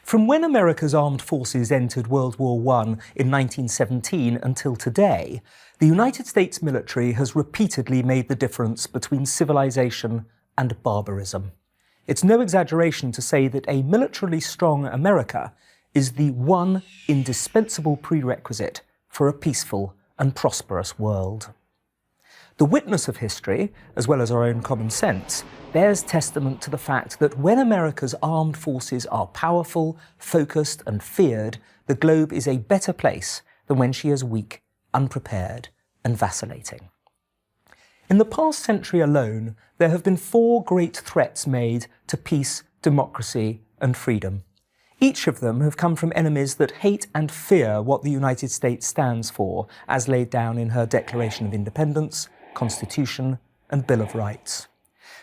From when America's armed forces entered World War I in 1917 until today, the United States military has repeatedly made the difference between civilization and barbarism. It's no exaggeration to say that a militarily strong America is the one indispensable prerequisite for a peaceful and prosperous world. The witness of history, as well as our own common sense, bears testament to the fact that when America's armed forces are powerful, focused and feared, the globe is a better place than when she is weak, unprepared and vacillating. In the past century alone, there have been 4 great threats made to peace, democracy and freedom. Each of them have come from enemies that hate and fear what the United States stands for, as laid down in her Declaration of Independence, Constitution and Bill of Rights.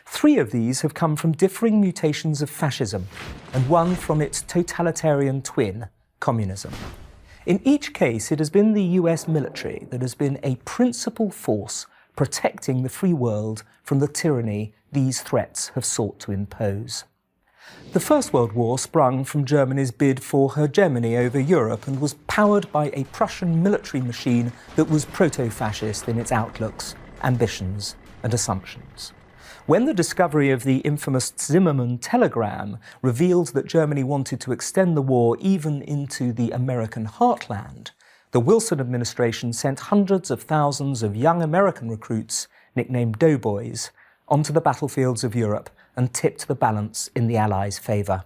3 of these have come from differing mutations of fascism, and one from its totalitarian twin, communism. In each case, it has been the US military that has been a principal force protecting the free world from the tyranny these threats have sought to impose. The First World War sprung from Germany's bid for hegemony over Europe and was powered by a Prussian military machine that was proto-fascist in its outlooks, ambitions and assumptions. When the discovery of the infamous Zimmermann telegram revealed that Germany wanted to extend the war even into the American heartland, the Wilson administration sent hundreds of thousands of young American recruits, nicknamed doughboys, onto the battlefields of Europe and tipped the balance in the Allies' favour.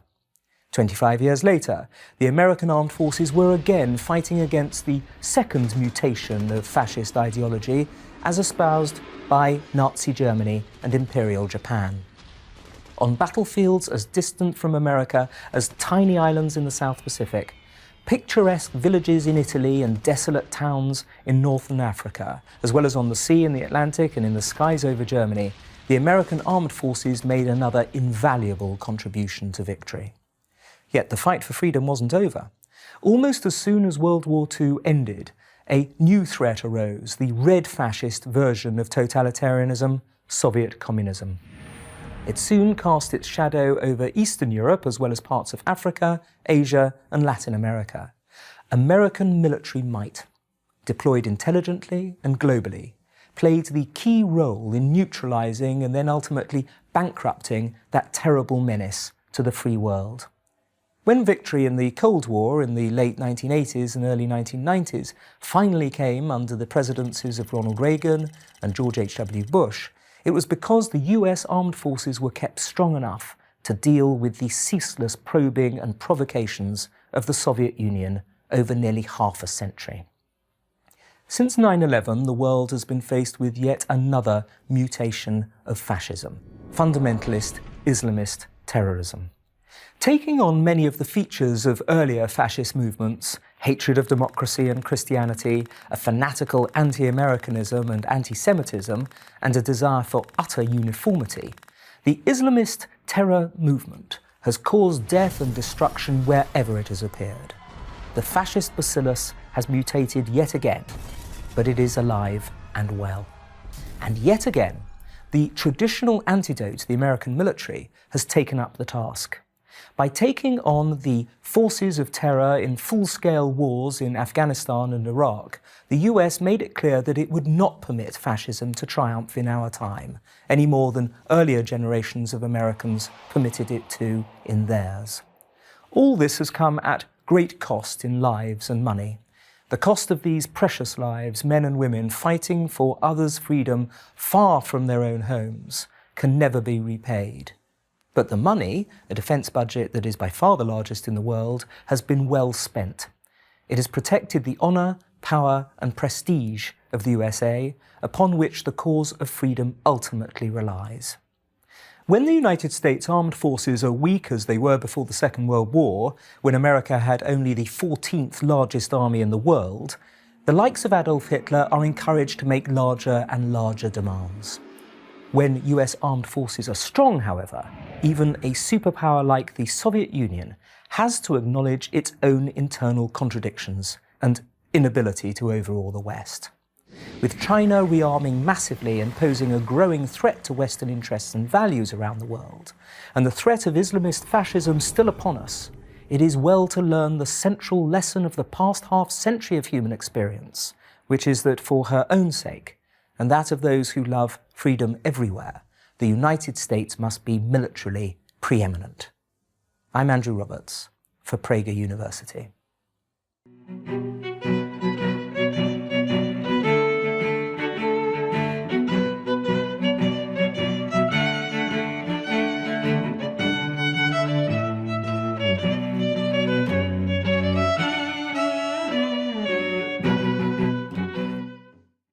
25 years later, the American armed forces were again fighting against the second mutation of fascist ideology as espoused by Nazi Germany and Imperial Japan. On battlefields as distant from America as tiny islands in the South Pacific, picturesque villages in Italy and desolate towns in northern Africa, as well as on the sea in the Atlantic and in the skies over Germany, the American armed forces made another invaluable contribution to victory. Yet the fight for freedom wasn't over. Almost as soon as World War II ended, a new threat arose, the red fascist version of totalitarianism, Soviet communism. It soon cast its shadow over Eastern Europe as well as parts of Africa, Asia and Latin America. American military might, deployed intelligently and globally, played the key role in neutralizing and then ultimately bankrupting that terrible menace to the free world. When victory in the Cold War in the late 1980s and early 1990s finally came under the presidencies of Ronald Reagan and George H.W. Bush, it was because the US armed forces were kept strong enough to deal with the ceaseless probing and provocations of the Soviet Union over nearly half a century. Since 9/11, the world has been faced with yet another mutation of fascism, fundamentalist Islamist terrorism. Taking on many of the features of earlier fascist movements, hatred of democracy and Christianity, a fanatical anti-Americanism and anti-Semitism, and a desire for utter uniformity, the Islamist terror movement has caused death and destruction wherever it has appeared. The fascist bacillus has mutated yet again, but it is alive and well. And yet again, the traditional antidote to the American military has taken up the task. By taking on the forces of terror in full-scale wars in Afghanistan and Iraq, the US made it clear that it would not permit fascism to triumph in our time, any more than earlier generations of Americans permitted it to in theirs. All this has come at great cost in lives and money. The cost of these precious lives, men and women fighting for others' freedom far from their own homes, can never be repaid. But the money, a defence budget that is by far the largest in the world, has been well spent. It has protected the honour, power and prestige of the USA, upon which the cause of freedom ultimately relies. When the United States armed forces are weak as they were before the Second World War, when America had only the 14th largest army in the world, the likes of Adolf Hitler are encouraged to make larger and larger demands. When US armed forces are strong, however, even a superpower like the Soviet Union has to acknowledge its own internal contradictions and inability to overawe the West. With China rearming massively and posing a growing threat to Western interests and values around the world, and the threat of Islamist fascism still upon us, it is well to learn the central lesson of the past half-century of human experience, which is that for her own sake, and that of those who love freedom everywhere, the United States must be militarily preeminent. I'm Andrew Roberts for Prager University.